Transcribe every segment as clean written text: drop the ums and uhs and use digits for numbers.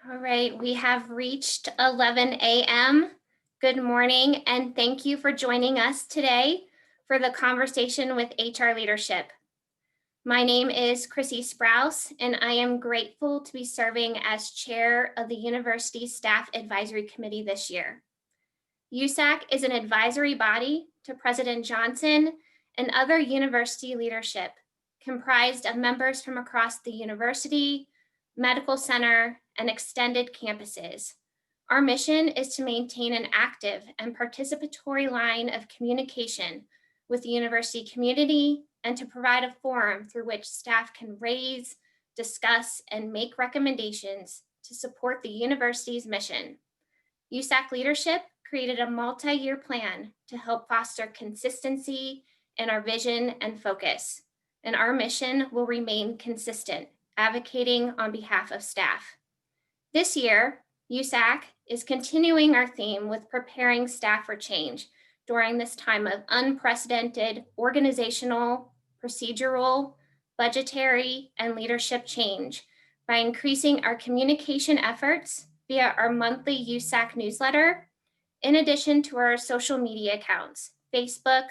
All right, we have reached 11 a.m. Good morning, and thank you for joining us today for the conversation with HR leadership. My name is Chrissy Sprouse, and I am grateful to be serving as chair of the University Staff Advisory Committee this year. USAC is an advisory body to President Johnson and other university leadership, comprised of members from across the university, medical center, and extended campuses. Our mission is to maintain an active and participatory line of communication with the university community and to provide a forum through which staff can raise, discuss, and make recommendations to support the university's mission. USAC leadership created a multi-year plan to help foster consistency in our vision and focus, and our mission will remain consistent, advocating on behalf of staff. This year, USAC is continuing our theme with preparing staff for change during this time of unprecedented organizational, procedural, budgetary, and leadership change by increasing our communication efforts via our monthly USAC newsletter, in addition to our social media accounts, Facebook,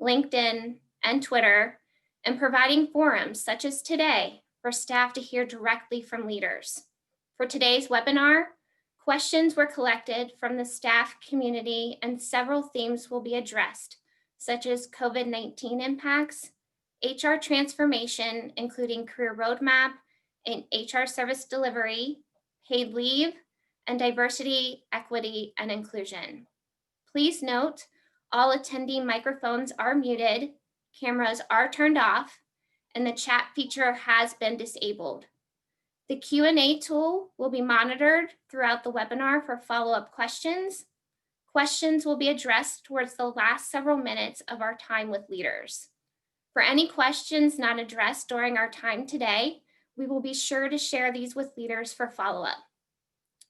LinkedIn, and Twitter, and providing forums such as today for staff to hear directly from leaders. For today's webinar, questions were collected from the staff community and several themes will be addressed, such as COVID-19 impacts, HR transformation, including career roadmap and HR service delivery, paid leave, and diversity, equity, and inclusion. Please note, all attending microphones are muted, cameras are turned off, and the chat feature has been disabled. The Q&A tool will be monitored throughout the webinar for follow-up questions. Questions will be addressed towards the last several minutes of our time with leaders. For any questions not addressed during our time today, we will be sure to share these with leaders for follow-up.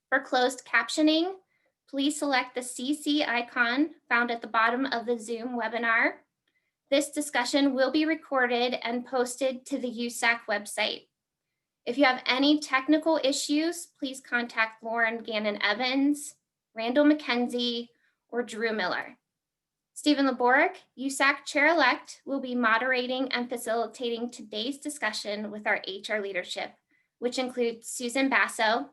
For closed captioning, please select the CC icon found at the bottom of the Zoom webinar. This discussion will be recorded and posted to the USAC website. If you have any technical issues, please contact Lauren Gannon-Evans, Randall McKenzie, or Drew Miller. Stephen Laborick, USAC Chair-elect, will be moderating and facilitating today's discussion with our HR leadership, which includes Susan Basso,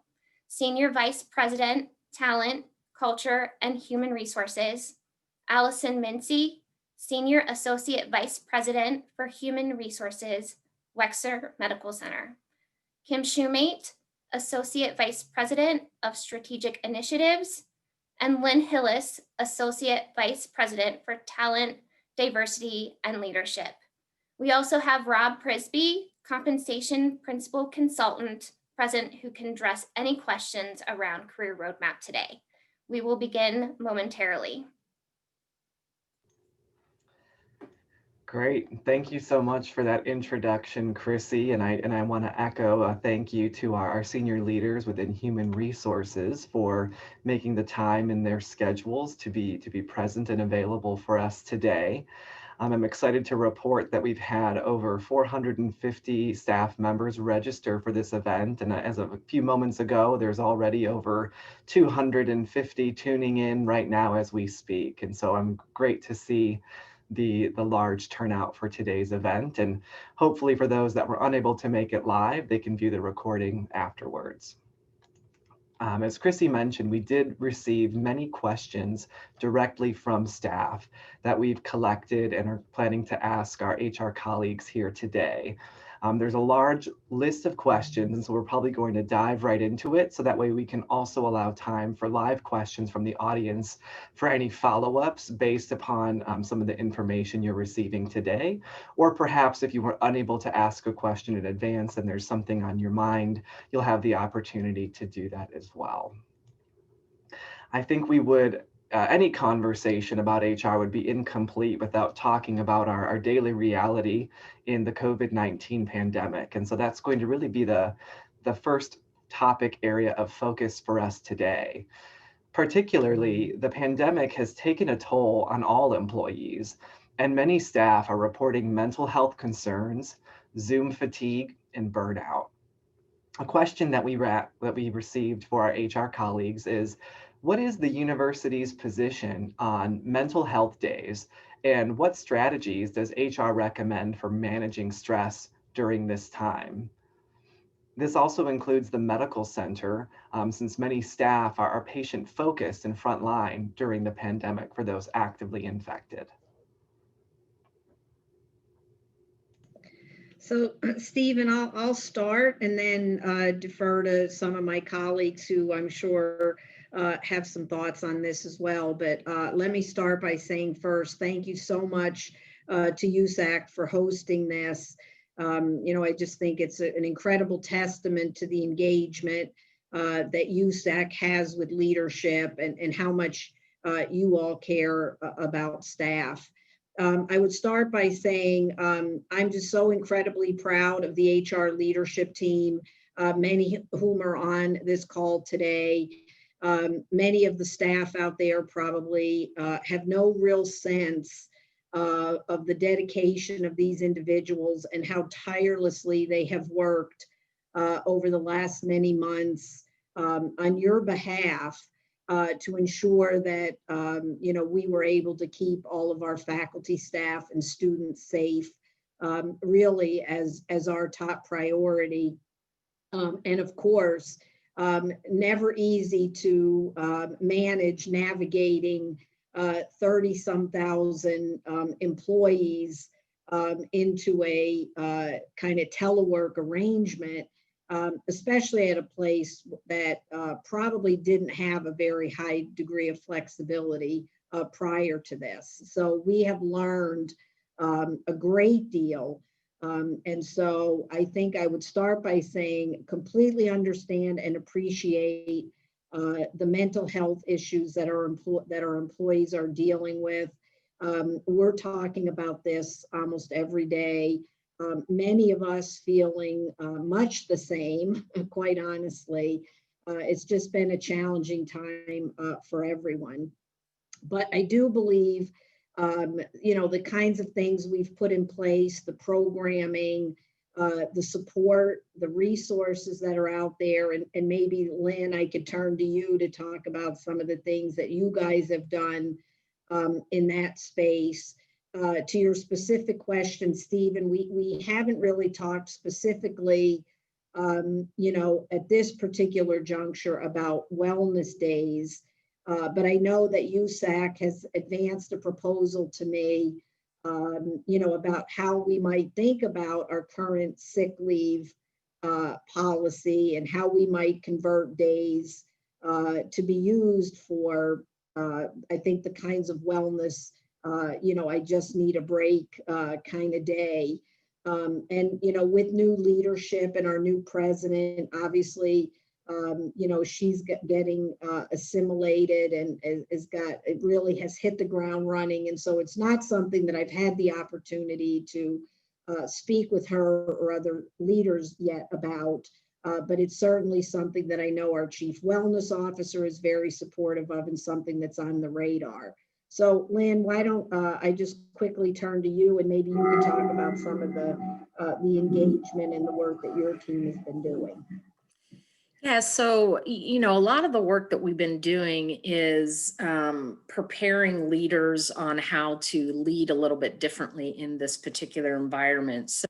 Senior Vice President, Talent, Culture, and Human Resources, Allison Mincy, Senior Associate Vice President for Human Resources, Wexner Medical Center, Kim Shoemate, Associate Vice President of Strategic Initiatives, and Lynn Hillis, Associate Vice President for Talent, Diversity, and Leadership. We also have Rob Prisby, Compensation Principal Consultant, present, who can address any questions around Career Roadmap today. We will begin momentarily. Great. Thank you so much for that introduction, Chrissy. And I want to echo a thank you to our senior leaders within Human Resources for making the time in their schedules to be present and available for us today. I'm excited to report that we've had over 450 staff members register for this event. And as of a few moments ago, there's already over 250 tuning in right now as we speak. And so I'm great to see the large turnout for today's event. And hopefully for those that were unable to make it live, they can view the recording afterwards. As Chrissy mentioned, we did receive many questions directly from staff that we've collected and are planning to ask our HR colleagues here today. There's a large list of questions, and so we're probably going to dive right into it, so that way we can also allow time for live questions from the audience for any follow-ups based upon some of the information you're receiving today, or perhaps if you were unable to ask a question in advance and there's something on your mind, you'll have the opportunity to do that as well. I think we would any conversation about HR would be incomplete without talking about our daily reality in the COVID-19 pandemic. And so that's going to really be the first topic area of focus for us today. Particularly, the pandemic has taken a toll on all employees, and many staff are reporting mental health concerns, Zoom fatigue, and burnout. A question that we received for our HR colleagues is, what is the university's position on mental health days, and what strategies does HR recommend for managing stress during this time? This also includes the medical center, since many staff are patient focused and frontline during the pandemic for those actively infected. So, Stephen, I'll start and then defer to some of my colleagues who I'm sure have some thoughts on this as well. But let me start by saying first, thank you so much to USAC for hosting this. I just think it's an incredible testament to the engagement that USAC has with leadership and how much you all care about staff. I would start by saying I'm just so incredibly proud of the HR leadership team, many whom are on this call today. Many of the staff out there probably have no real sense of the dedication of these individuals and how tirelessly they have worked over the last many months on your behalf to ensure that we were able to keep all of our faculty, staff, and students safe, really as our top priority. And of course, never easy to manage navigating 30 some thousand employees into a kind of telework arrangement, especially at a place that probably didn't have a very high degree of flexibility prior to this. So we have learned a great deal. And so I think I would start by saying completely understand and appreciate the mental health issues that our employees are dealing with. We're talking about this almost every day. Many of us feeling much the same, quite honestly. It's just been a challenging time for everyone. But I do believe, the kinds of things we've put in place, the programming, the support, the resources that are out there, and maybe Lynn, I could turn to you to talk about some of the things that you guys have done in that space. To your specific question, Stephen, we haven't really talked specifically, at this particular juncture about wellness days, but I know that USAC has advanced a proposal to me, about how we might think about our current sick leave policy and how we might convert days to be used for, I think, the kinds of wellness I just need a break kind of day. And, with new leadership and our new president, obviously, she's getting assimilated and it really has hit the ground running. And so it's not something that I've had the opportunity to speak with her or other leaders yet about. But it's certainly something that I know our chief wellness officer is very supportive of and something that's on the radar. So Lynn, why don't I just quickly turn to you and maybe you can talk about some of the engagement and the work that your team has been doing. Yeah, so, a lot of the work that we've been doing is preparing leaders on how to lead a little bit differently in this particular environment. So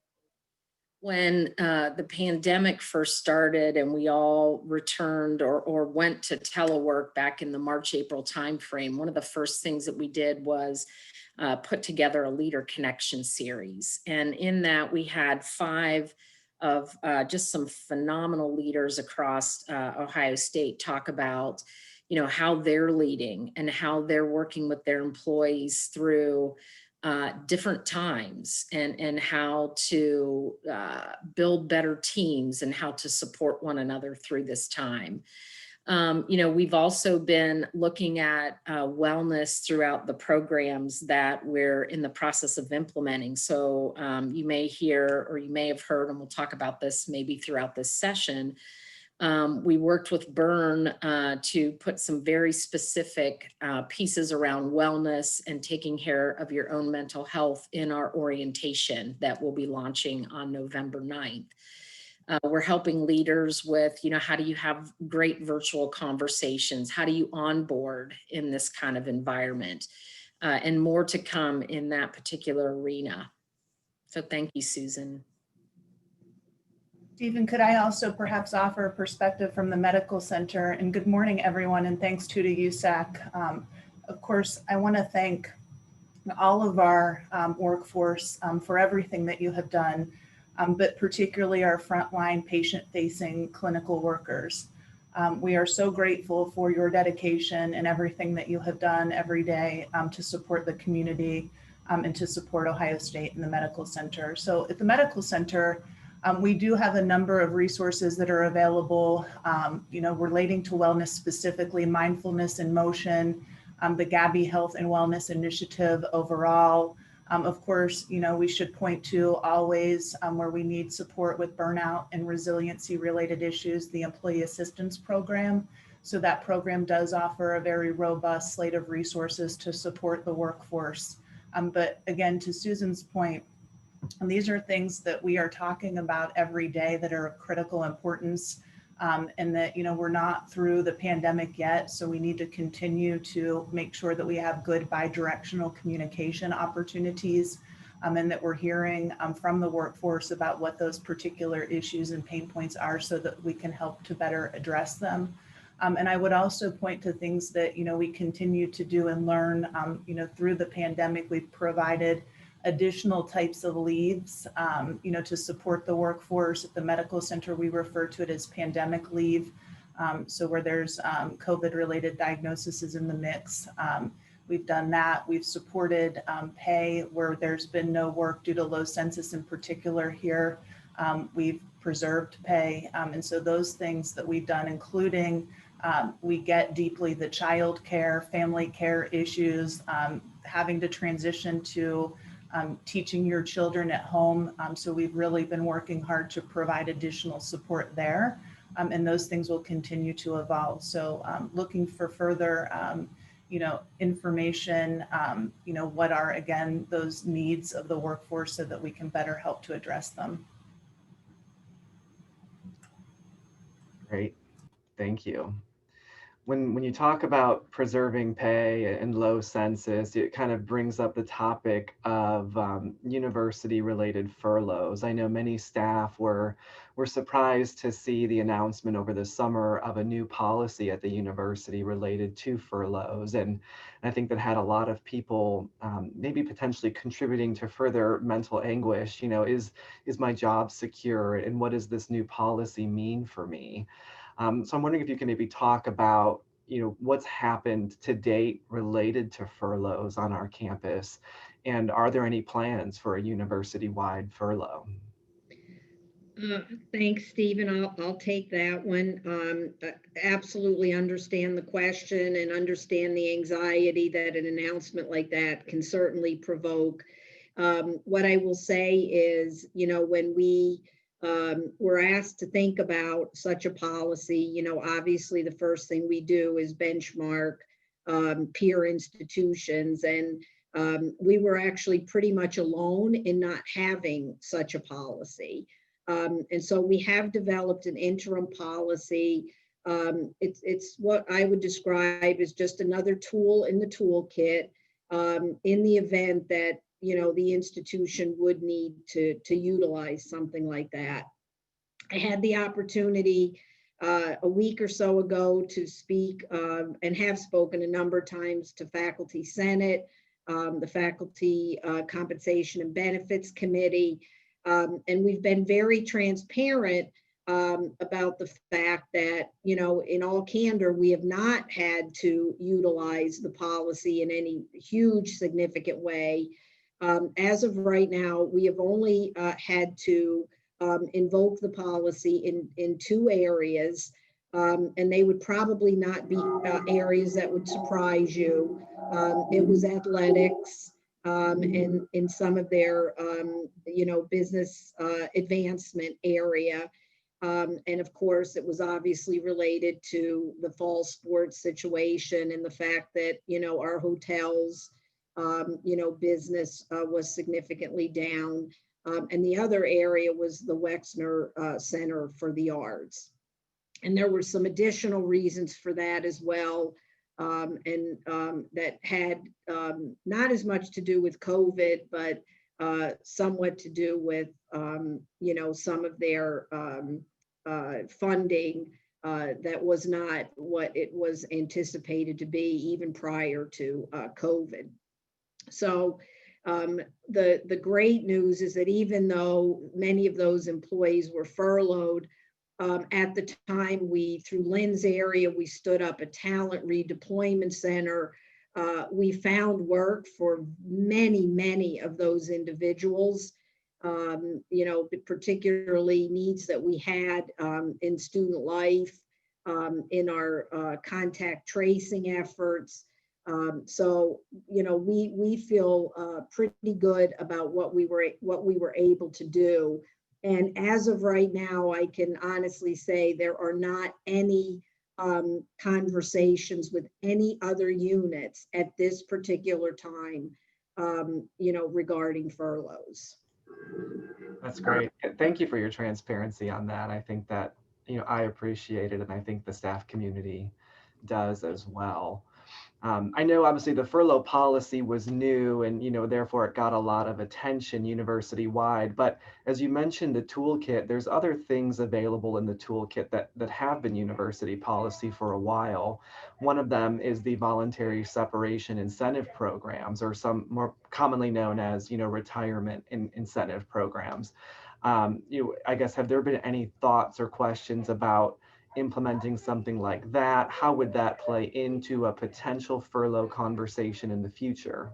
when the pandemic first started and we all returned or went to telework back in the March, April timeframe, one of the first things that we did was put together a leader connection series. And in that we had 5 of just some phenomenal leaders across Ohio State talk about, how they're leading and how they're working with their employees through different times and how to build better teams and how to support one another through this time. We've also been looking at wellness throughout the programs that we're in the process of implementing. So you may hear, or you may have heard, and we'll talk about this maybe throughout this session. We worked with Byrne to put some very specific pieces around wellness and taking care of your own mental health in our orientation that we'll be launching on November 9th. We're helping leaders with, how do you have great virtual conversations? How do you onboard in this kind of environment? And more to come in that particular arena. So thank you, Susan. Stephen, could I also perhaps offer a perspective from the medical center? And good morning, everyone, and thanks to USAC. Of course, I want to thank all of our workforce for everything that you have done, but particularly our frontline patient-facing clinical workers. We are so grateful for your dedication and everything that you have done every day to support the community and to support Ohio State and the medical center. So at the medical center, we do have a number of resources that are available, relating to wellness, specifically mindfulness and motion, the Gabby Health and Wellness Initiative overall. Of course, we should point to always where we need support with burnout and resiliency related issues, the Employee Assistance Program. So that program does offer a very robust slate of resources to support the workforce. But again, to Susan's point, and these are things that we are talking about every day that are of critical importance, and that, we're not through the pandemic yet. So we need to continue to make sure that we have good bi-directional communication opportunities, and that we're hearing from the workforce about what those particular issues and pain points are so that we can help to better address them. And I would also point to things that, we continue to do and learn, through the pandemic. We've provided additional types of leaves, to support the workforce. At the medical center, we refer to it as pandemic leave. So where there's COVID-related diagnosis is in the mix. We've done that. We've supported pay where there's been no work due to low census in particular here. We've preserved pay. And so those things that we've done, including we get deeply the child care, family care issues, having to transition to teaching your children at home. So we've really been working hard to provide additional support there. And those things will continue to evolve. So looking for further, information, what are, again, those needs of the workforce so that we can better help to address them. Great, thank you. When you talk about preserving pay and low census, it kind of brings up the topic of university-related furloughs. I know many staff were surprised to see the announcement over the summer of a new policy at the university related to furloughs, and I think that had a lot of people maybe potentially contributing to further mental anguish. Is my job secure, and what does this new policy mean for me? So I'm wondering if you can maybe talk about, what's happened to date related to furloughs on our campus, and are there any plans for a university-wide furlough? Thanks, Stephen. I'll take that one. Absolutely understand the question and understand the anxiety that an announcement like that can certainly provoke. What I will say is, when we were asked to think about such a policy, obviously the first thing we do is benchmark peer institutions. And we were actually pretty much alone in not having such a policy. And so we have developed an interim policy. It's what I would describe as just another tool in the toolkit in the event that the institution would need to utilize something like that. I had the opportunity a week or so ago to speak and have spoken a number of times to Faculty Senate, the Faculty Compensation and Benefits Committee, and we've been very transparent about the fact that, in all candor, we have not had to utilize the policy in any huge significant way. As of right now, we have only had to invoke the policy in two areas, and they would probably not be areas that would surprise you. It was athletics and in some of their, business advancement area. And of course, it was obviously related to the fall sports situation and the fact that, our hotels, business was significantly down. And the other area was the Wexner Center for the Arts. And there were some additional reasons for that as well, that had not as much to do with COVID, but somewhat to do with, some of their funding that was not what it was anticipated to be even prior to COVID. So the great news is that even though many of those employees were furloughed, at the time through Lynn's area, we stood up a talent redeployment center. We found work for many of those individuals, particularly needs that we had in student life, in our contact tracing efforts. So, we feel pretty good about what we were able to do. And as of right now, I can honestly say there are not any conversations with any other units at this particular time, regarding furloughs. That's great. Thank you for your transparency on that. I think that, I appreciate it, and I think the staff community does as well. I know obviously the furlough policy was new and, therefore it got a lot of attention university-wide. But as you mentioned, the toolkit, there's other things available in the toolkit that have been university policy for a while. One of them is the voluntary separation incentive programs, or some more commonly known as, retirement incentive programs. I guess, have there been any thoughts or questions about implementing something like that? How would that play into a potential furlough conversation in the future?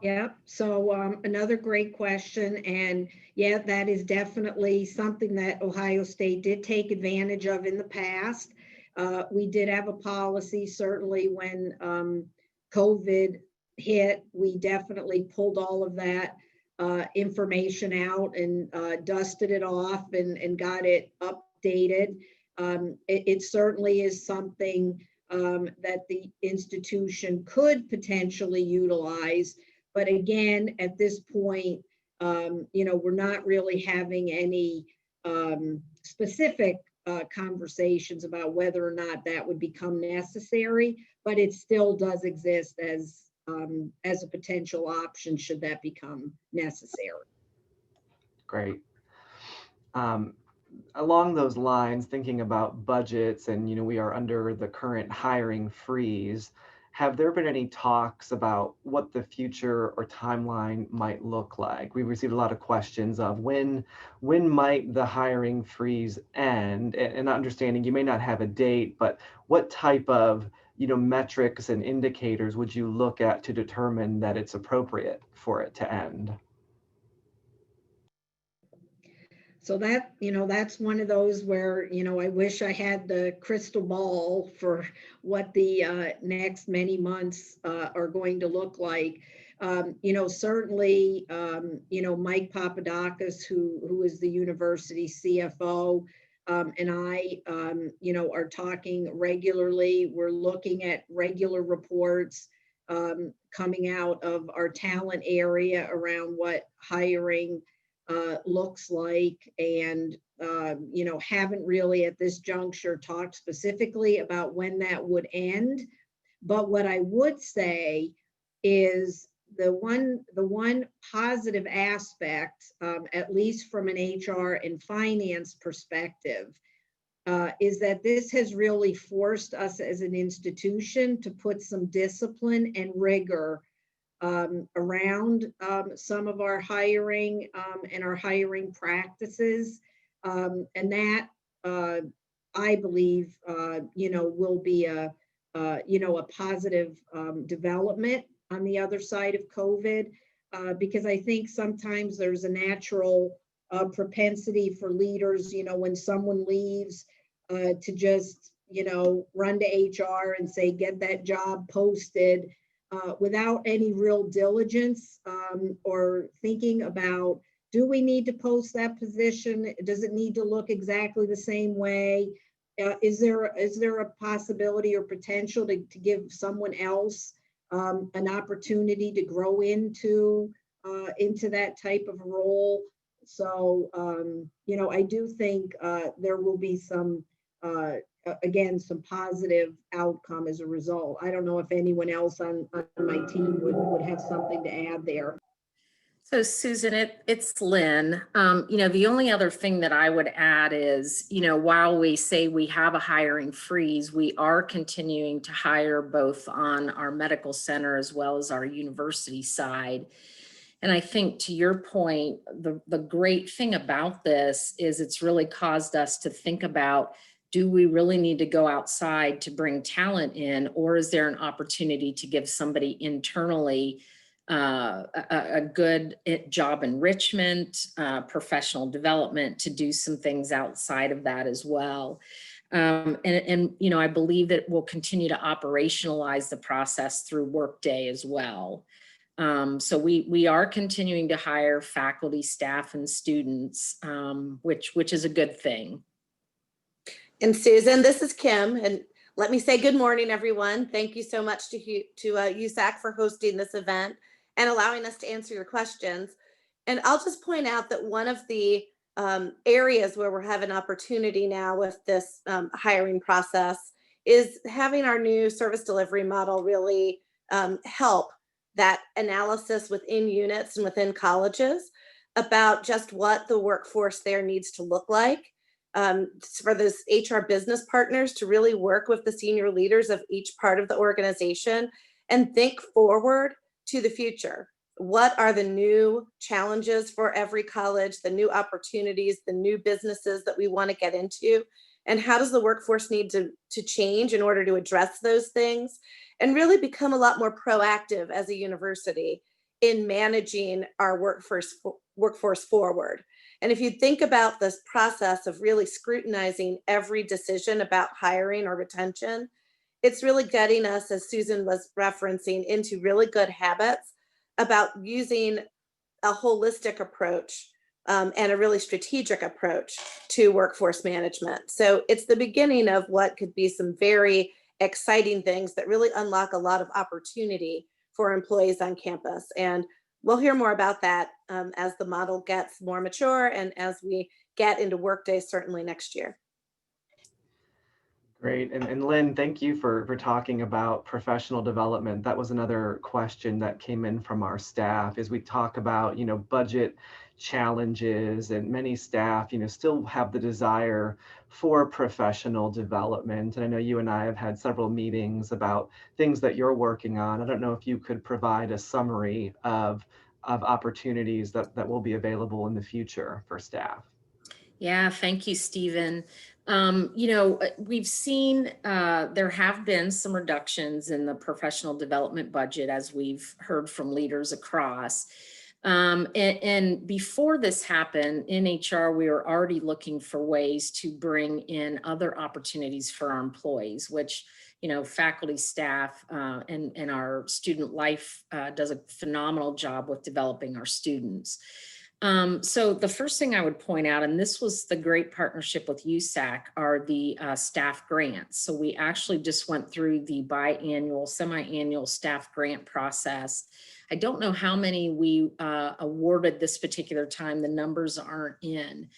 Yeah, so another great question. And yeah, that is definitely something that Ohio State did take advantage of in the past. We did have a policy, certainly when COVID hit, we definitely pulled all of that information out and dusted it off and got it updated. It certainly is something that the institution could potentially utilize. But again, at this point, we're not really having any specific conversations about whether or not that would become necessary, but it still does exist as a potential option should that become necessary. Great. Along those lines, thinking about budgets and, we are under the current hiring freeze, have there been any talks about what the future or timeline might look like? We've received a lot of questions of when might the hiring freeze end, and understanding you may not have a date, but what type of, metrics and indicators would you look at to determine that it's appropriate for it to end? So that's one of those where, I wish I had the crystal ball for what the next many months are going to look like. Certainly, Mike Papadakis, who is the university CFO, and I, are talking regularly. We're looking at regular reports coming out of our talent area around what hiring looks like, and haven't really at this juncture talked specifically about when that would end. But what I would say is the one positive aspect, at least from an HR and finance perspective, is that this has really forced us as an institution to put some discipline and rigor around some of our hiring and our hiring practices. And that, I believe, will be a positive development on the other side of COVID, because I think sometimes there's a natural propensity for leaders, when someone leaves, to just, run to HR and say, get that job posted, without any real diligence or thinking about, do we need to post that position? Does it need to look exactly the same way? Is there a possibility or potential to give someone else an opportunity to grow into that type of role? So, you know, I do think there will be some, again, some positive outcome as a result. I don't know if anyone else on my team would have something to add there. So Susan, it's Lynn. You know, the only other thing that I would add is, you know, while we say we have a hiring freeze, we are continuing to hire both on our medical center as well as our university side. And I think to your point, the great thing about this is it's really caused us to think about, do we really need to go outside to bring talent in, or is there an opportunity to give somebody internally a good job enrichment, professional development, to do some things outside of that as well. And you know, I believe that we'll continue to operationalize the process through Workday as well. So we are continuing to hire faculty, staff, and students, which is a good thing. And Susan, this is Kim, and let me say good morning, everyone. Thank you so much to USAC for hosting this event and allowing us to answer your questions. And I'll just point out that one of the areas where we're having opportunity now with this hiring process is having our new service delivery model really help that analysis within units and within colleges about just what the workforce there needs to look like. For those HR business partners to really work with the senior leaders of each part of the organization and think forward to the future. What are the new challenges for every college, the new opportunities, the new businesses that we want to get into? And how does the workforce need to change in order to address those things and really become a lot more proactive as a university in managing our workforce forward? And if you think about this process of really scrutinizing every decision about hiring or retention, it's really getting us, as Susan was referencing, into really good habits about using a holistic approach and a really strategic approach to workforce management. So it's the beginning of what could be some very exciting things that really unlock a lot of opportunity for employees on campus. And we'll hear more about that as the model gets more mature and as we get into Workday, certainly next year. Great. And Lynn, thank you for talking about professional development. That was another question that came in from our staff as we talk about, you know, budget challenges, and many staff, you know, still have the desire for professional development. And I know you and I have had several meetings about things that you're working on. I don't know if you could provide a summary of opportunities that will be available in the future for staff. Yeah, thank you, Stephen. You know, we've seen there have been some reductions in the professional development budget, as we've heard from leaders across. And before this happened in HR, we were already looking for ways to bring in other opportunities for our employees, which, you know, faculty, staff, and our student life does a phenomenal job with developing our students. So the first thing I would point out, and this was the great partnership with USAC, are the staff grants. So we actually just went through the biannual, semi-annual staff grant process. I don't know how many we awarded this particular time. The numbers aren't in,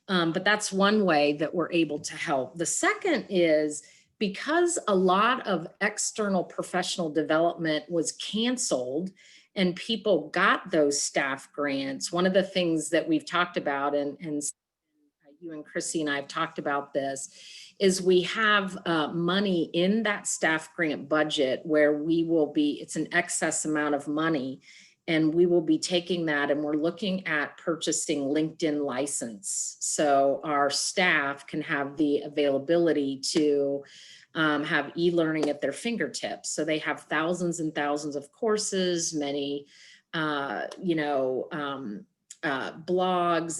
but that's one way that we're able to help. The second is, because a lot of external professional development was canceled and people got those staff grants, one of the things that we've talked about, and you and Chrissy and I have talked about this, is we have money in that staff grant budget where we will be, it's an excess amount of money, and we will be taking that and we're looking at purchasing LinkedIn license. So our staff can have the availability to have e-learning at their fingertips. So they have thousands and thousands of courses, many, blogs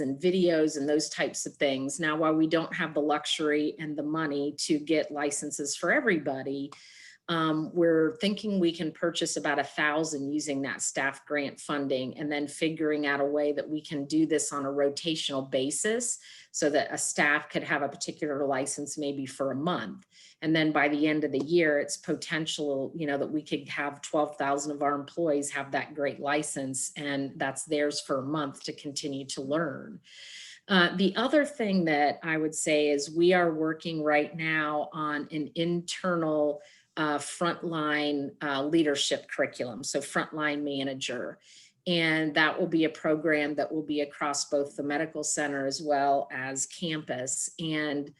and videos and those types of things. Now, while we don't have the luxury and the money to get licenses for everybody, We're thinking we can purchase about 1,000 using that staff grant funding, and then figuring out a way that we can do this on a rotational basis so that a staff could have a particular license maybe for a month. And then by the end of the year, it's potential, that we could have 12,000 of our employees have that great license, and that's theirs for a month to continue to learn. The other thing that I would say is we are working right now on an internal frontline leadership curriculum, so frontline manager. And that will be a program that will be across both the medical center as well as campus. And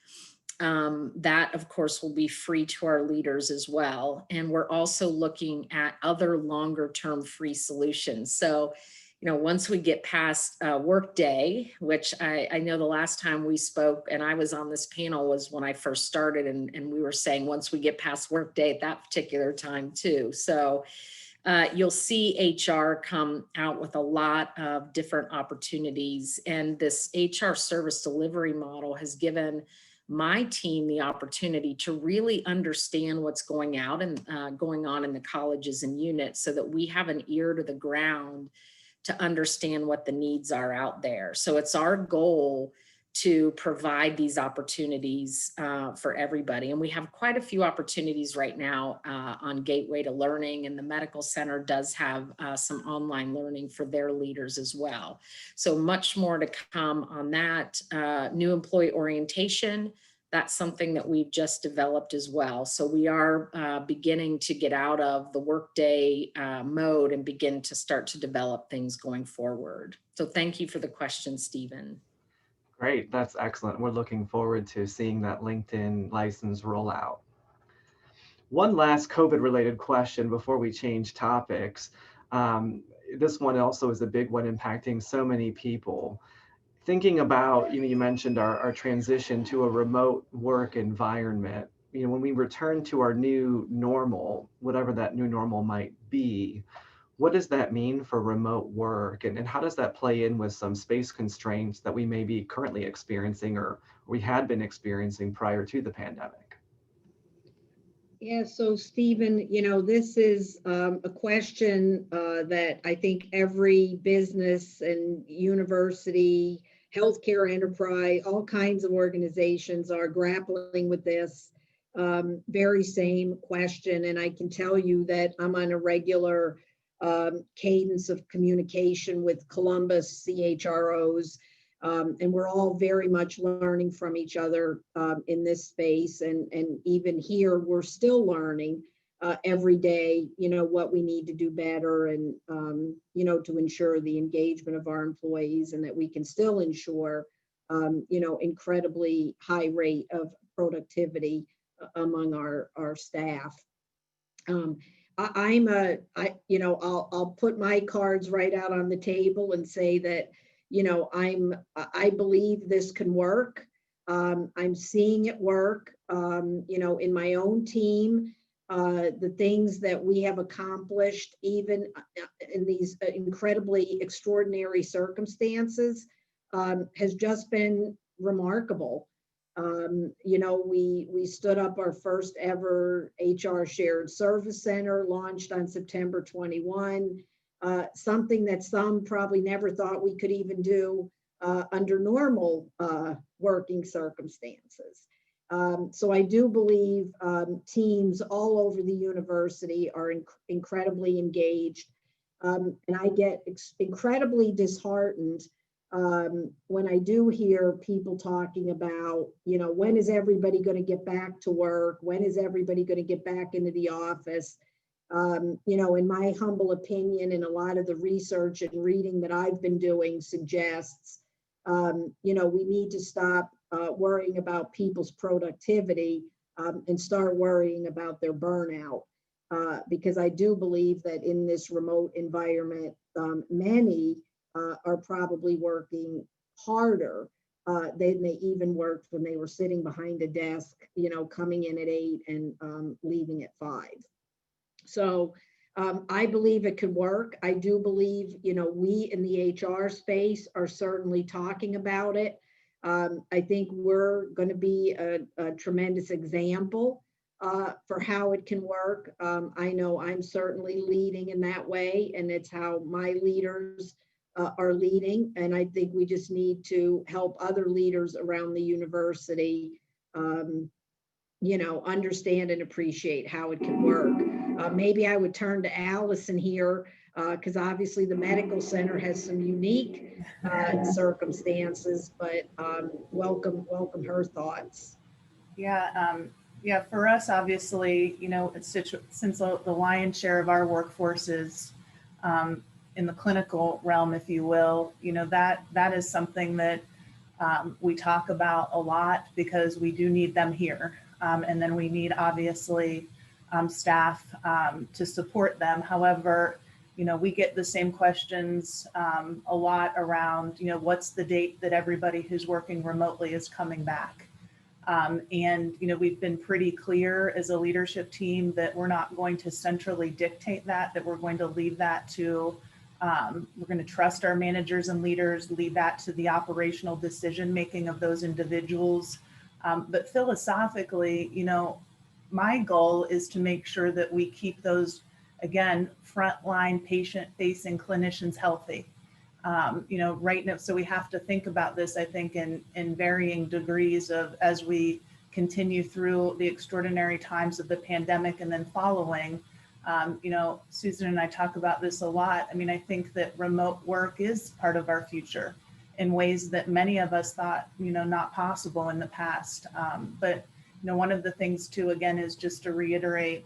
that, of course, will be free to our leaders as well. And we're also looking at other longer term free solutions. So, once we get past Workday, which I know the last time we spoke and I was on this panel was when I first started, and we were saying once we get past Workday at that particular time too. So you'll see HR come out with a lot of different opportunities, and this HR service delivery model has given my team the opportunity to really understand what's going out and going on in the colleges and units, so that we have an ear to the ground to understand what the needs are out there. So it's our goal to provide these opportunities for everybody. And we have quite a few opportunities right now on Gateway to Learning, and the medical center does have some online learning for their leaders as well. So much more to come on that. New employee orientation, that's something that we've just developed as well. So we are beginning to get out of the Workday mode and begin to start to develop things going forward. So thank you for the question, Stephen. Great, that's excellent. We're looking forward to seeing that LinkedIn license roll out. One last COVID-related question before we change topics. This one also is a big one impacting so many people. Thinking about, you mentioned our transition to a remote work environment. When we return to our new normal, whatever that new normal might be, what does that mean for remote work? And how does that play in with some space constraints that we may be currently experiencing or we had been experiencing prior to the pandemic? Yeah, so Stephen, this is a question that I think every business and university, healthcare enterprise, all kinds of organizations are grappling with this very same question. And I can tell you that I'm on a regular cadence of communication with Columbus CHROs, and we're all very much learning from each other in this space. And even here, we're still learning every day, what we need to do better and, to ensure the engagement of our employees, and that we can still ensure, incredibly high rate of productivity among our staff. I'll put my cards right out on the table and say that, I believe this can work. I'm seeing it work, in my own team. The things that we have accomplished, even in these incredibly extraordinary circumstances, has just been remarkable. We stood up our first ever HR shared service center, launched on September 21, something that some probably never thought we could even do under normal working circumstances. So I do believe teams all over the university are incredibly engaged. And I get incredibly disheartened when I do hear people talking about, when is everybody going to get back to work? When is everybody going to get back into the office? In my humble opinion, and a lot of the research and reading that I've been doing suggests, we need to stop worrying about people's productivity and start worrying about their burnout. Because I do believe that in this remote environment, many are probably working harder than they even worked when they were sitting behind a desk, coming in at 8 and leaving at 5. So I believe it could work. I do believe, we in the HR space are certainly talking about it. I think we're going to be a tremendous example for how it can work. I know I'm certainly leading in that way, and it's how my leaders are leading. And I think we just need to help other leaders around the university, understand and appreciate how it can work. Maybe I would turn to Allison here, because obviously the medical center has some unique circumstances, but welcome her thoughts. Yeah, for us, obviously, since the lion's share of our workforce is in the clinical realm, if you will, that is something that we talk about a lot because we do need them here. And then we need, obviously, staff to support them. However, we get the same questions a lot around, what's the date that everybody who's working remotely is coming back? And we've been pretty clear as a leadership team that we're not going to centrally dictate that we're going to leave that to, we're going to trust our managers and leaders, leave that to the operational decision-making of those individuals. But philosophically, my goal is to make sure that we keep those, again, frontline patient-facing clinicians healthy. Right now, so we have to think about this, I think, in varying degrees of as we continue through the extraordinary times of the pandemic and then following. Susan and I talk about this a lot. I mean, I think that remote work is part of our future in ways that many of us thought, not possible in the past. But one of the things too, again, is just to reiterate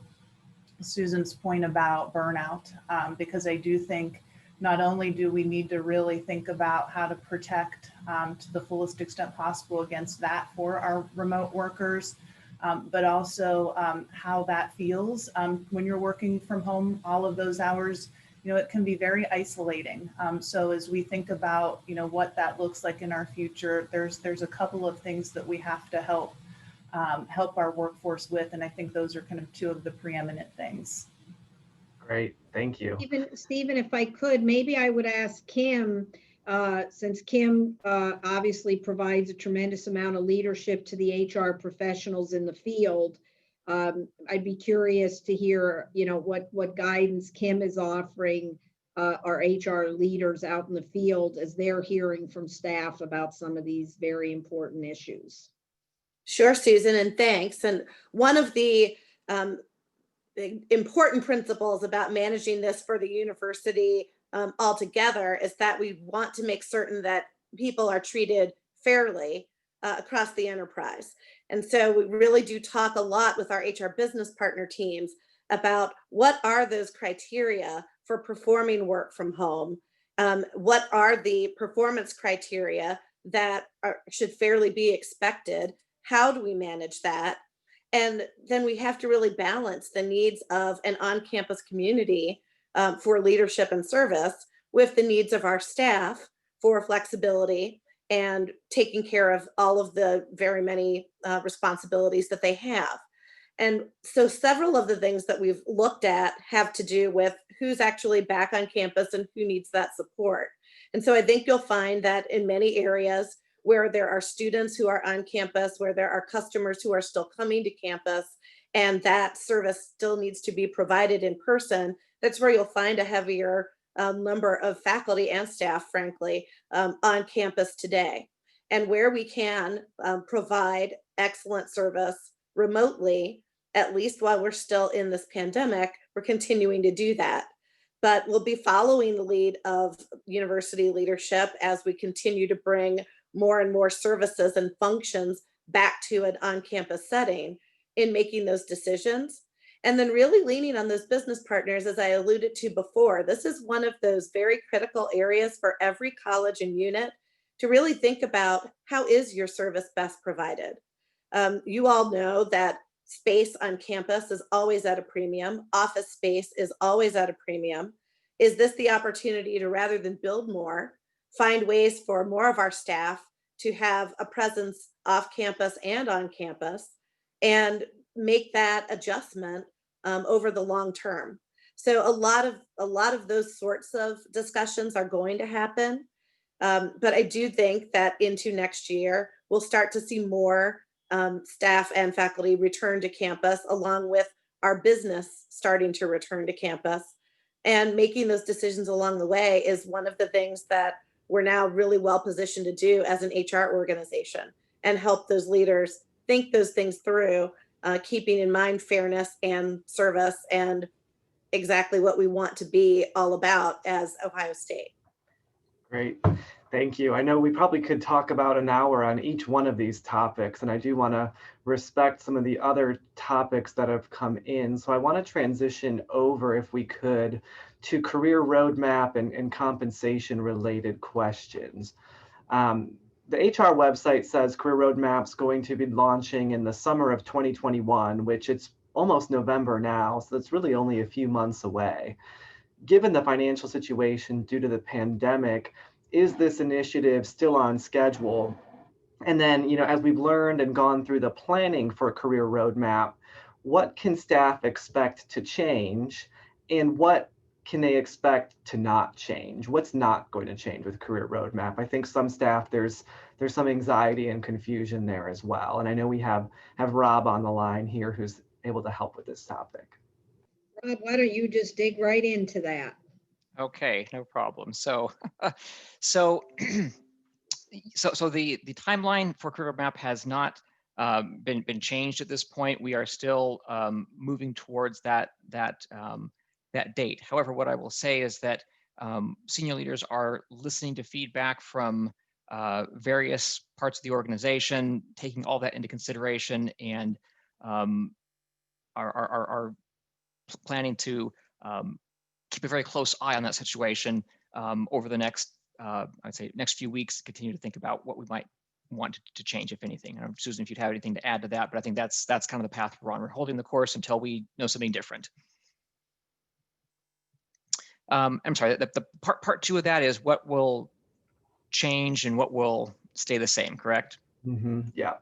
Susan's point about burnout, because I do think not only do we need to really think about how to protect to the fullest extent possible against that for our remote workers, but also how that feels when you're working from home all of those hours. It can be very isolating. So as we think about, what that looks like in our future, there's a couple of things that we have to help our workforce with. And I think those are kind of two of the preeminent things. Great, thank you. Stephen, if I could, maybe I would ask Kim, since Kim obviously provides a tremendous amount of leadership to the HR professionals in the field. I'd be curious to hear, what guidance Kim is offering our HR leaders out in the field as they're hearing from staff about some of these very important issues. Sure, Susan, and thanks. And one of the important principles about managing this for the university altogether is that we want to make certain that people are treated fairly across the enterprise. And so we really do talk a lot with our HR business partner teams about what are those criteria for performing work from home. What are the performance criteria that should fairly be expected? How do we manage that? And then we have to really balance the needs of an on-campus community for leadership and service with the needs of our staff for flexibility and taking care of all of the very many responsibilities that they have. And so several of the things that we've looked at have to do with who's actually back on campus and who needs that support. And so I think you'll find that in many areas where there are students who are on campus, where there are customers who are still coming to campus, and that service still needs to be provided in person, that's where you'll find a heavier number of faculty and staff, frankly, on campus today. And where we can provide excellent service remotely, at least while we're still in this pandemic, we're continuing to do that. But we'll be following the lead of university leadership as we continue to bring more and more services and functions back to an on-campus setting in making those decisions. And then really leaning on those business partners, as I alluded to before. This is one of those very critical areas for every college and unit to really think about, how is your service best provided? You all know that space on campus is always at a premium. Office space is always at a premium. Is this the opportunity to, rather than build more, find ways for more of our staff to have a presence off campus and on campus, and make that adjustment over the long term? So a lot of those sorts of discussions are going to happen. But I do think that into next year, we'll start to see more staff and faculty return to campus, along with our business starting to return to campus. And making those decisions along the way is one of the things that we're now really well positioned to do as an HR organization, and help those leaders think those things through, keeping in mind fairness and service and exactly what we want to be all about as Ohio State. Great. Thank you. I know we probably could talk about an hour on each one of these topics, and I do want to respect some of the other topics that have come in. So I want to transition over, if we could, to career roadmap and compensation related questions. The HR website says career roadmap's going to be launching in the summer of 2021, which it's almost November now, so it's really only a few months away. Given the financial situation due to the pandemic, is this initiative still on schedule? And then, as we've learned and gone through the planning for a career roadmap, what can staff expect to change, and what can they expect to not change? What's not going to change with career roadmap? I think some staff, there's some anxiety and confusion there as well. And I know we have Rob on the line here who's able to help with this topic. Rob, why don't you just dig right into that? Okay, no problem. So, so the timeline for career roadmap has not been changed at this point. We are still moving towards that date. However, what I will say is that senior leaders are listening to feedback from various parts of the organization, taking all that into consideration, and are planning to keep a very close eye on that situation over the next, I'd say, next few weeks. Continue to think about what we might want to change, if anything. And Susan, if you'd have anything to add to that, but I think that's kind of the path we're on. We're holding the course until we know something different. I'm sorry. The part two of that is what will change and what will stay the same. Correct? Mm-hmm. Yeah.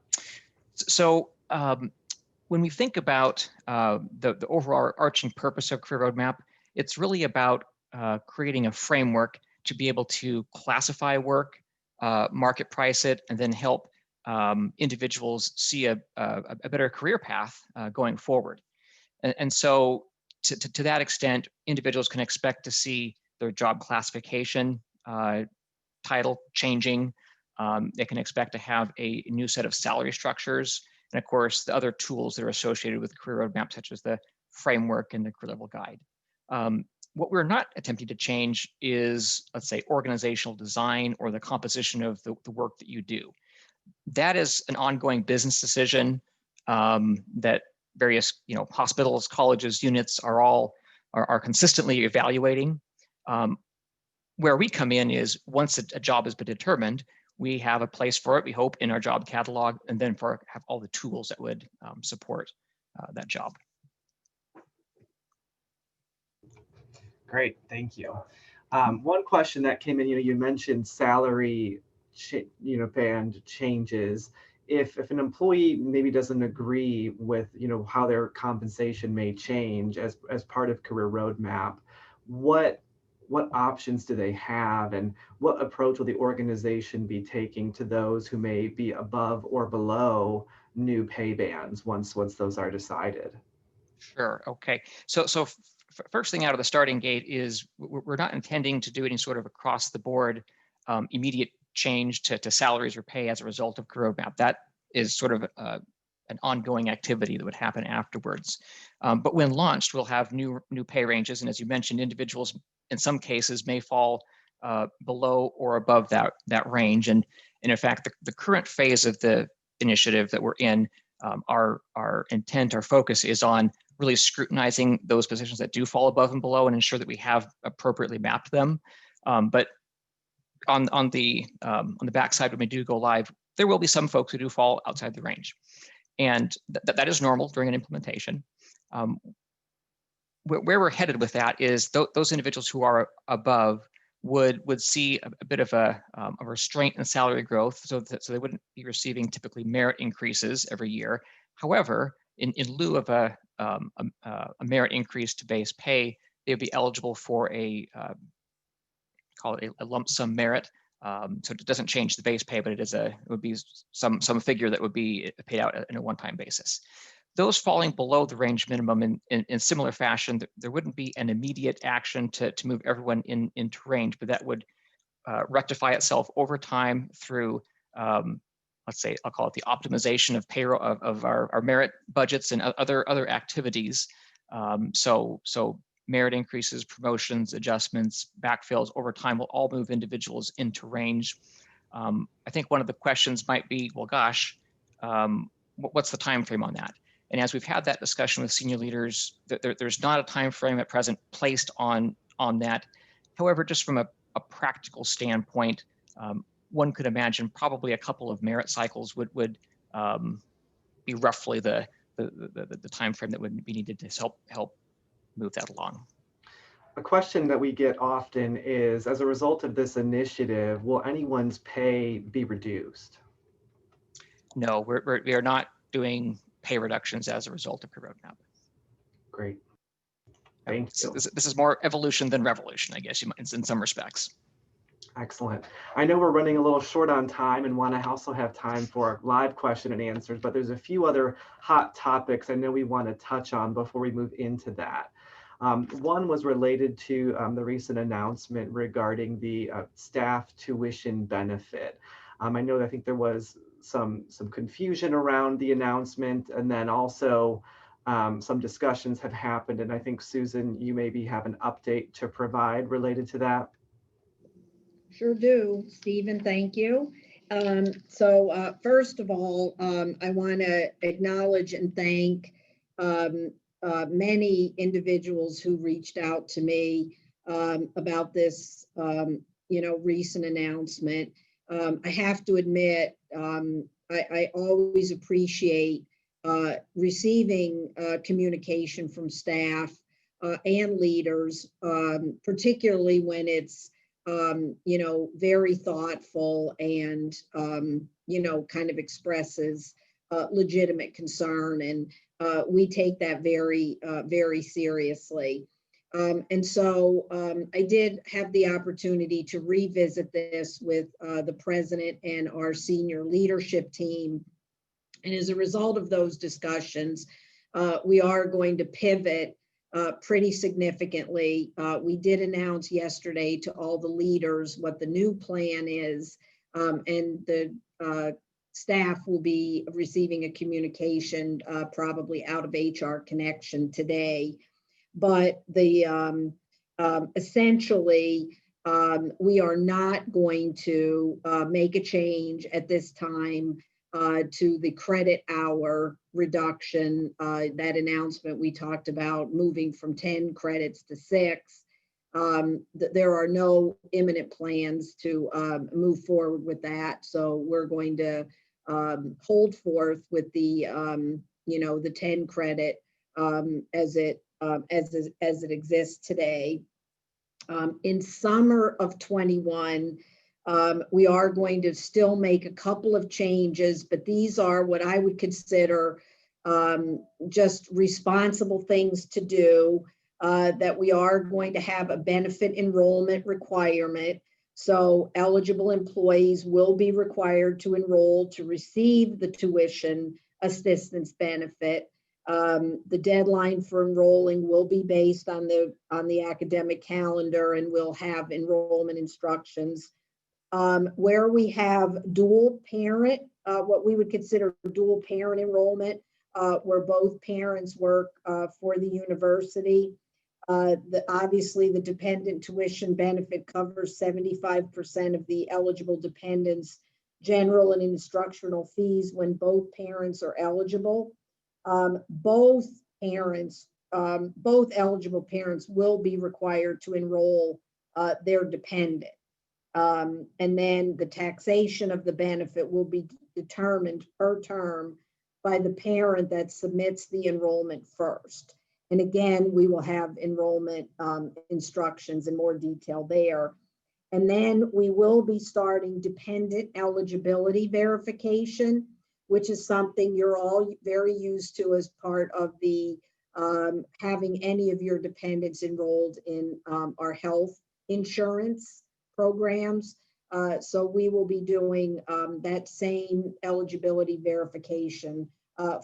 So when we think about the overall arching purpose of Career Roadmap, it's really about creating a framework to be able to classify work, market price it, and then help individuals see a better career path going forward. And so to that extent, individuals can expect to see their job classification title changing. They can expect to have a new set of salary structures, and of course, the other tools that are associated with Career Roadmap, such as the framework and the career level guide. What we're not attempting to change is, let's say, organizational design or the composition of the work that you do. That is an ongoing business decision that various, hospitals, colleges, units are consistently evaluating. Where we come in is once a job has been determined, we have a place for it, we hope, in our job catalog, and then have all the tools that would support that job. Great, thank you. One question that came in, you mentioned salary, band changes. If an employee maybe doesn't agree with, how their compensation may change as part of Career Roadmap, what options do they have, and what approach will the organization be taking to those who may be above or below new pay bands once those are decided? Sure. Okay. So first thing out of the starting gate is we're not intending to do any sort of across the board immediate change to salaries or pay as a result of Career Roadmap. That is sort of an ongoing activity that would happen afterwards. But when launched, we'll have new pay ranges, and as you mentioned, individuals in some cases may fall below or above that range. And in fact, the current phase of the initiative that we're in, our intent, our focus is on really scrutinizing those positions that do fall above and below and ensure that we have appropriately mapped them. But on the backside, when we do go live, there will be some folks who do fall outside the range. And that is normal during an implementation. Where we're headed with that is those individuals who are above would see a bit of a restraint in salary growth, so they wouldn't be receiving typically merit increases every year. However, in lieu of a merit increase to base pay, they would be eligible for call it a lump sum merit So it doesn't change the base pay, but it would be some figure that would be paid out in a one-time basis. Those falling below the range minimum in similar fashion, there wouldn't be an immediate action to move everyone into range, but that would rectify itself over time through, let's say, I'll call it the optimization of payroll of our merit budgets and other activities. So merit increases, promotions, adjustments, backfills over time will all move individuals into range. I think one of the questions might be, well, gosh, what's the time frame on that? And as we've had that discussion with senior leaders, there's not a time frame at present placed on that. However, just from a practical standpoint, one could imagine probably a couple of merit cycles would be roughly the time frame that would be needed to help move that along. A question that we get often is, as a result of this initiative, will anyone's pay be reduced? No, we are not doing pay reductions as a result of Career Roadmap. Great. Thank you. This is more evolution than revolution, I guess, in some respects. Excellent. I know we're running a little short on time and want to also have time for live question and answers, but there's a few other hot topics I know we want to touch on before we move into that. One was related to the recent announcement regarding the staff tuition benefit. I think there was some confusion around the announcement, and then also some discussions have happened, and I think, Susan, you maybe have an update to provide related to that. Sure do, Stephen, thank you. So first of all, I want to acknowledge and thank many individuals who reached out to me about this, recent announcement. I have to admit, I always appreciate receiving communication from staff and leaders, particularly when it's very thoughtful and, kind of expresses legitimate concern. And we take that very, very seriously. And so I did have the opportunity to revisit this with the president and our senior leadership team. And as a result of those discussions, we are going to pivot pretty significantly. We did announce yesterday to all the leaders what the new plan is, and the staff will be receiving a communication probably out of HR Connection today. But the essentially, we are not going to make a change at this time to the credit hour reduction, that announcement we talked about moving from 10 credits to 6. There are no imminent plans to move forward with that. So we're going to hold forth with the, the 10 credit as it exists today. In summer of 21, we are going to still make a couple of changes, but these are what I would consider just responsible things to do, that we are going to have a benefit enrollment requirement. So eligible employees will be required to enroll to receive the tuition assistance benefit. The deadline for enrolling will be based on the academic calendar, and we'll have enrollment instructions. Where we have dual parent, what we would consider dual parent enrollment, where both parents work for the university. Obviously, the dependent tuition benefit covers 75% of the eligible dependents' general and instructional fees when both parents are eligible. Both eligible parents will be required to enroll their dependent. And then the taxation of the benefit will be determined per term by the parent that submits the enrollment first. And again, we will have enrollment instructions in more detail there. And then we will be starting dependent eligibility verification, which is something you're all very used to as part of the having any of your dependents enrolled in our health insurance programs. So we will be doing that same eligibility verification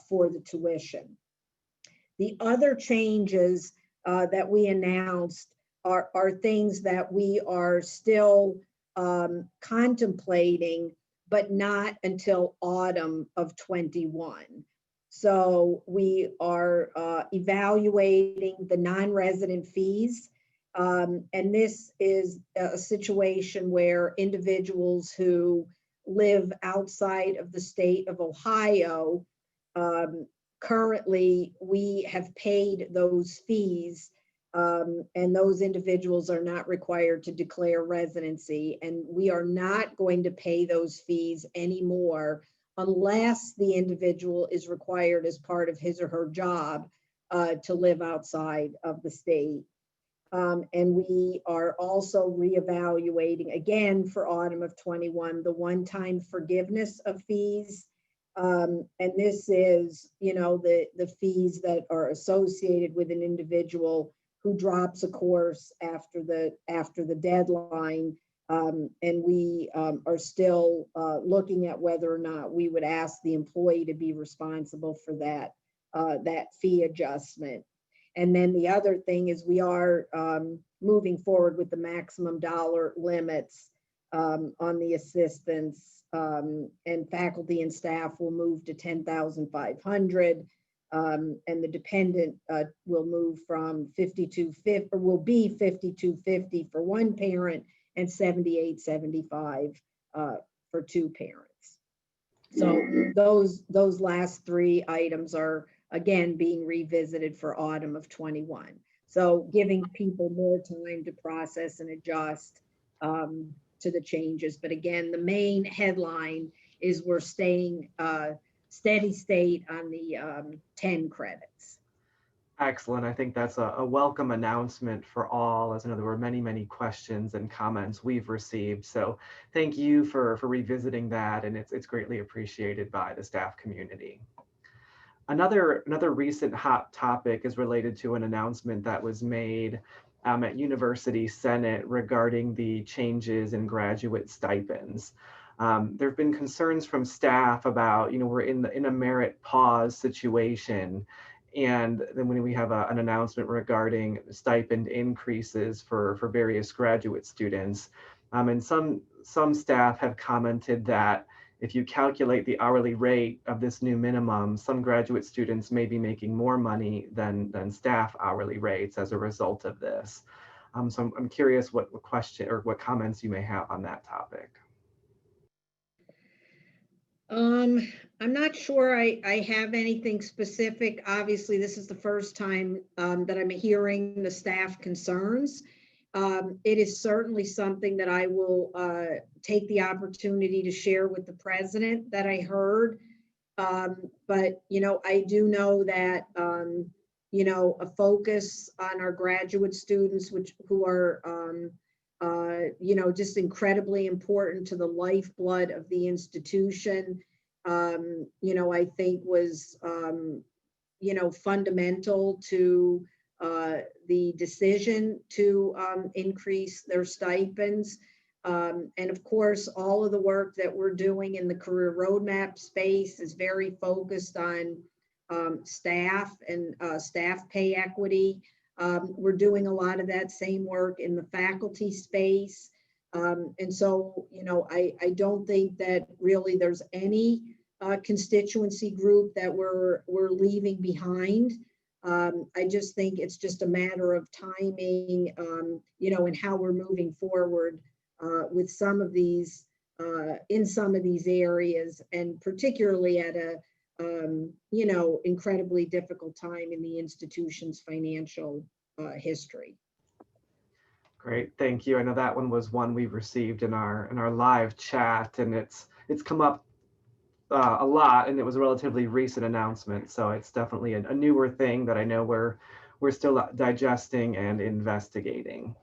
for the tuition. The other changes that we announced are things that we are still contemplating, but not until autumn of 21. So we are evaluating the non-resident fees. And this is a situation where individuals who live outside of the state of Ohio, currently we have paid those fees, and those individuals are not required to declare residency, and we are not going to pay those fees anymore unless the individual is required as part of his or her job to live outside of the state. And we are also reevaluating again for autumn of 21, the one-time forgiveness of fees. And this is, the fees that are associated with an individual who drops a course after the deadline. And we are still looking at whether or not we would ask the employee to be responsible for that fee adjustment. And then the other thing is we are moving forward with the maximum dollar limits on the assistants, and faculty and staff will move to 10,500, and the dependent will move from 5250, or will be 5250 for one parent and 7875 for two parents. So those last three items are again being revisited for autumn of 21. So giving people more time to process and adjust to the changes. But again, the main headline is we're staying steady state on the 10 credits. Excellent. I think that's a welcome announcement for all, as I know there were many, many questions and comments we've received. So thank you for revisiting that, and it's greatly appreciated by the staff community. Another recent hot topic is related to an announcement that was made at University Senate regarding the changes in graduate stipends. There have been concerns from staff about, we're in a merit pause situation, and then when we have an announcement regarding stipend increases for various graduate students, and some staff have commented that if you calculate the hourly rate of this new minimum, some graduate students may be making more money than staff hourly rates as a result of this. So I'm curious what question or what comments you may have on that topic. I'm not sure I have anything specific. Obviously, this is the first time that I'm hearing the staff concerns. It is certainly something that I will take the opportunity to share with the president that I heard. But, I do know that, a focus on our graduate students, who are, just incredibly important to the lifeblood of the institution, I think was, fundamental to the decision to increase their stipends. And of course, all of the work that we're doing in the career roadmap space is very focused on staff and staff pay equity. We're doing a lot of that same work in the faculty space. And so, I don't think that really there's any constituency group that we're leaving behind. I just think it's just a matter of timing, and how we're moving forward with some of these, in some of these areas, and particularly at a, incredibly difficult time in the institution's financial history. Great, thank you. I know that one was one we received in our live chat, and it's come up a lot, and it was a relatively recent announcement. So it's definitely a newer thing that I know we're still digesting and investigating.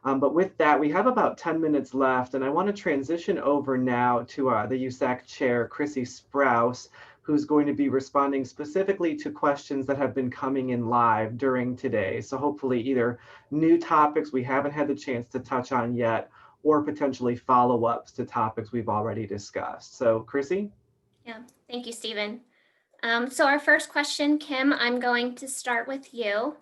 But with that, we have about 10 minutes left, and I want to transition over now to the USAC chair, Chrissy Sprouse, who's going to be responding specifically to questions that have been coming in live during today. So hopefully either new topics we haven't had the chance to touch on yet, or potentially follow-ups to topics we've already discussed. So Chrissy? Yeah, thank you, Stephen. So our first question, Kim, I'm going to start with you.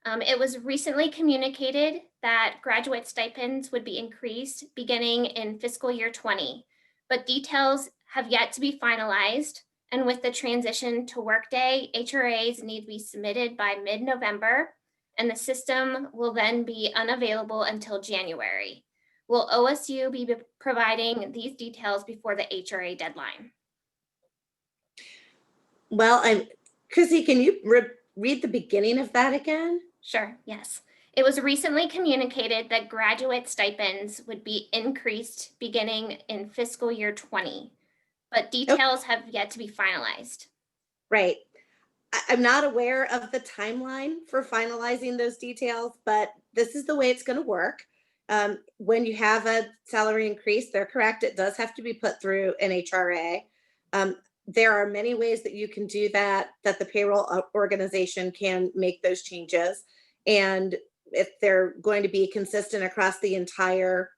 It was recently communicated that graduate stipends would be increased beginning in fiscal year 20, but details have yet to be finalized. And with the transition to Workday, HRAs need to be submitted by mid-November, and the system will then be unavailable until January. Will OSU be providing these details before the HRA deadline? Well, Chrissy, can you read the beginning of that again? Sure, yes. It was recently communicated that graduate stipends would be increased beginning in fiscal year 20, but details have yet to be finalized. Right. I'm not aware of the timeline for finalizing those details, but this is the way it's going to work. When you have a salary increase, they're correct. It does have to be put through an HRA. There are many ways that you can do that the payroll organization can make those changes. And if they're going to be consistent across the entire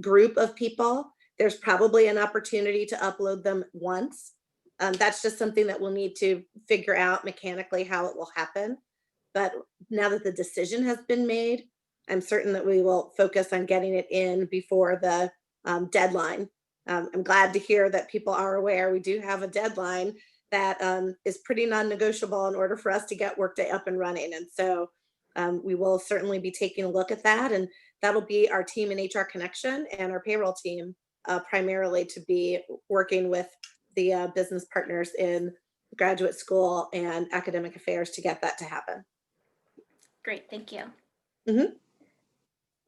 group of people, there's probably an opportunity to upload them once. That's just something that we'll need to figure out mechanically how it will happen. But now that the decision has been made, I'm certain that we will focus on getting it in before the deadline. I'm glad to hear that people are aware we do have a deadline that is pretty non-negotiable in order for us to get Workday up and running. And so we will certainly be taking a look at that. And that'll be our team in HR Connection and our payroll team primarily to be working with the business partners in graduate school and academic affairs to get that to happen. Great, thank you. Mm-hmm.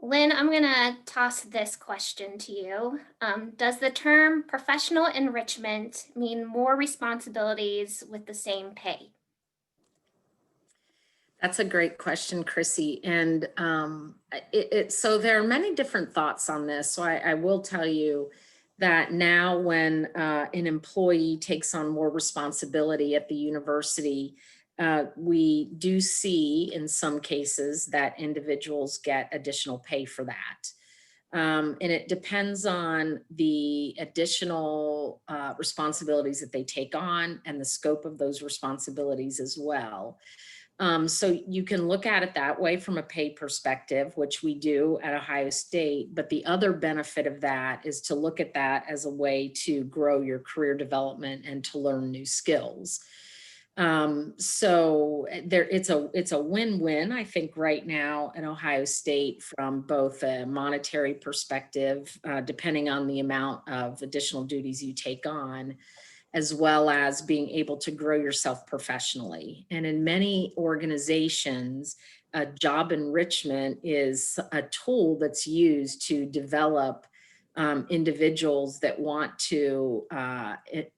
Lynn, I'm gonna toss this question to you. Does the term professional enrichment mean more responsibilities with the same pay? That's a great question, Chrissy. And so there are many different thoughts on this. So I will tell you that now when an employee takes on more responsibility at the university, we do see in some cases that individuals get additional pay for that. And it depends on the additional responsibilities that they take on and the scope of those responsibilities as well. So you can look at it that way from a pay perspective, which we do at Ohio State. But the other benefit of that is to look at that as a way to grow your career development and to learn new skills. So it's a win-win, I think, right now in Ohio State from both a monetary perspective, depending on the amount of additional duties you take on, as well as being able to grow yourself professionally. And in many organizations, job enrichment is a tool that's used to develop individuals that want to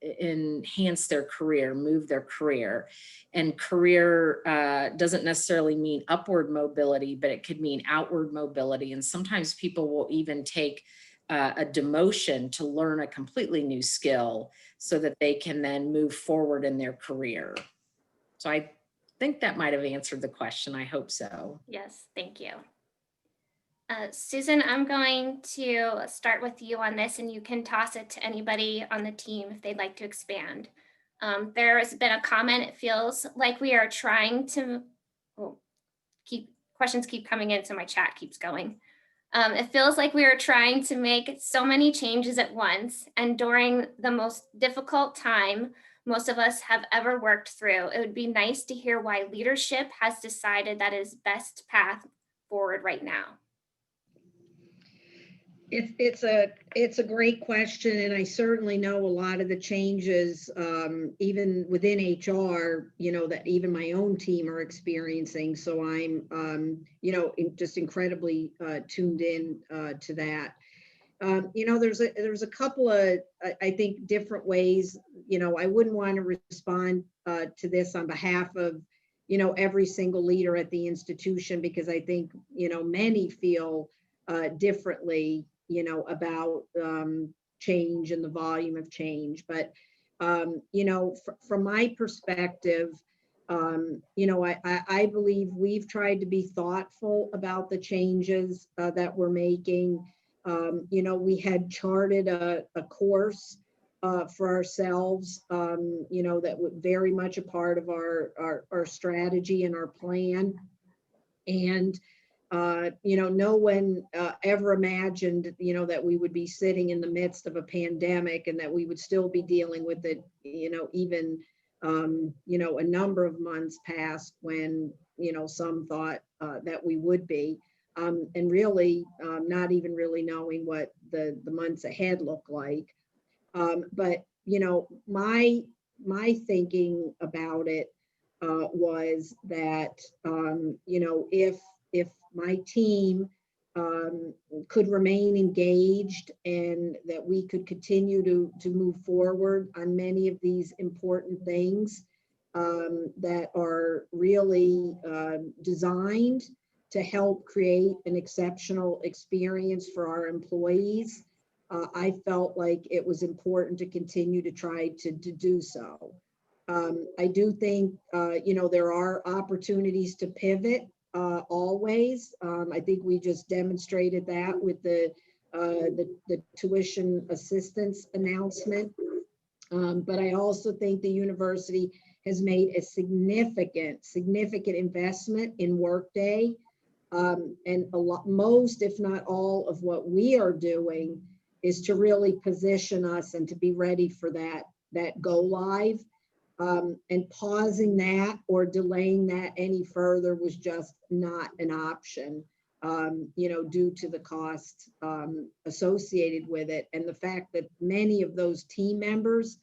enhance their career, move their career. And career doesn't necessarily mean upward mobility, but it could mean outward mobility. And sometimes people will even take a demotion to learn a completely new skill so that they can then move forward in their career. So I think that might have answered the question. I hope so. Yes, thank you. Susan, I'm going to start with you on this, and you can toss it to anybody on the team if they'd like to expand. There has been a comment, it feels like we are trying to, questions keep coming in, so my chat keeps going. It feels like we are trying to make so many changes at once, and during the most difficult time most of us have ever worked through. It would be nice to hear why leadership has decided that is best path forward right now. It's a great question, and I certainly know a lot of the changes, even within HR, that even my own team are experiencing. So I'm, just incredibly tuned in to that. There's a couple of, I think, different ways. I wouldn't want to respond to this on behalf of, every single leader at the institution, because I think, many feel differently, about change and the volume of change. But, from my perspective, I believe we've tried to be thoughtful about the changes that we're making. You know, we had charted a course for ourselves, you know, that was very much a part of our strategy and our plan. And you know, no one ever imagined, you know, that we would be sitting in the midst of a pandemic and that we would still be dealing with it, you know, even, you know, a number of months past when, you know, some thought that we would be, and really not even really knowing what the months ahead look like. But, you know, my thinking about it was that, you know, if my team could remain engaged and that we could continue to move forward on many of these important things that are really designed to help create an exceptional experience for our employees, I felt like it was important to continue to try to do so. I do think, you know, there are opportunities to pivot always. I think we just demonstrated that with the tuition assistance announcement. But I also think the university has made a significant investment in Workday. And a lot, most, if not all of what we are doing is to really position us and to be ready for that go live. And pausing that or delaying that any further was just not an option, you know, due to the cost associated with it and the fact that many of those team members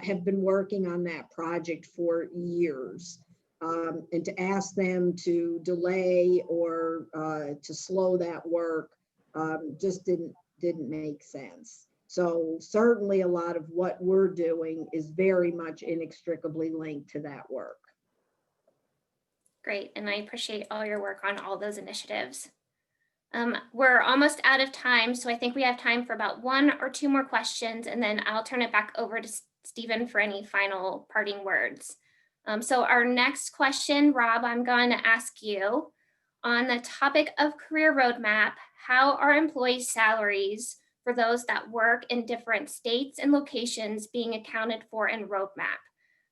have been working on that project for years. And to ask them to delay or to slow that work just didn't make sense. So certainly a lot of what we're doing is very much inextricably linked to that work. Great, and I appreciate all your work on all those initiatives. We're almost out of time, so I think we have time for about 1 or 2 more questions, and then I'll turn it back over to Stephen for any final parting words. So our next question, Rob, I'm going to ask you on the topic of career roadmap. How are employees' salaries for those that work in different states and locations being accounted for in roadmap?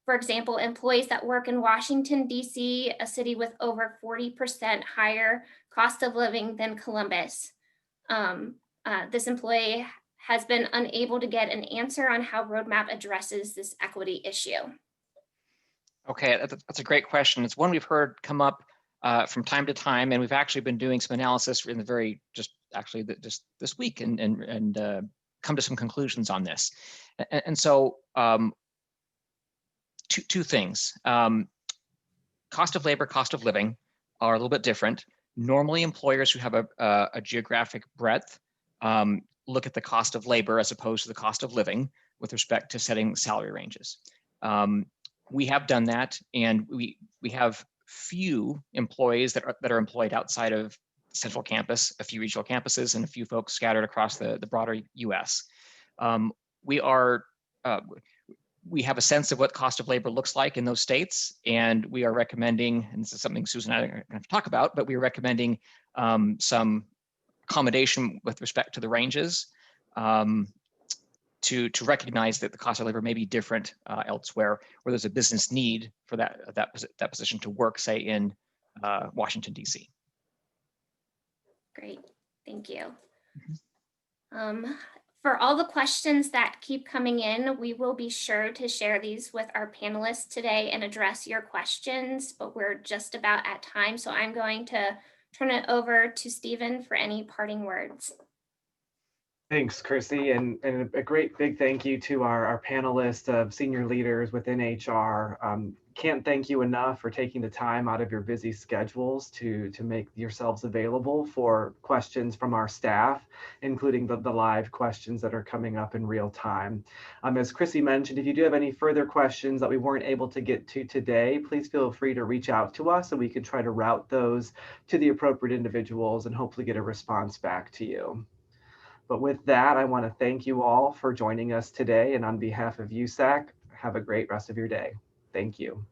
For example, employees that work in Washington, D.C., a city with over 40% higher cost of living than Columbus. This employee has been unable to get an answer on how roadmap addresses this equity issue. Okay, that's a great question. It's one we've heard come up from time to time, and we've actually been doing some analysis in the just this week and come to some conclusions on this. And so two things. Cost of labor, cost of living are a little bit different. Normally, employers who have a geographic breadth look at the cost of labor as opposed to the cost of living with respect to setting salary ranges. We have done that, and we have few employees that are employed outside of central campus, a few regional campuses, and a few folks scattered across the broader U.S. We have a sense of what cost of labor looks like in those states, and we are recommending, and this is something Susan and I are going to talk about, but we are recommending some accommodation with respect to the ranges to recognize that the cost of labor may be different elsewhere, where there's a business need for that position to work, say in Washington, D.C. Great, thank you. For all the questions that keep coming in, we will be sure to share these with our panelists today and address your questions, but we're just about at time. So I'm going to turn it over to Stephen for any parting words. Thanks, Chrissy, and a great big thank you to our panelists of senior leaders within HR. Can't thank you enough for taking the time out of your busy schedules to make yourselves available for questions from our staff, including the live questions that are coming up in real time. As Chrissy mentioned, if you do have any further questions that we weren't able to get to today, please feel free to reach out to us so we can try to route those to the appropriate individuals and hopefully get a response back to you. But with that, I want to thank you all for joining us today. And on behalf of USAC, have a great rest of your day. Thank you.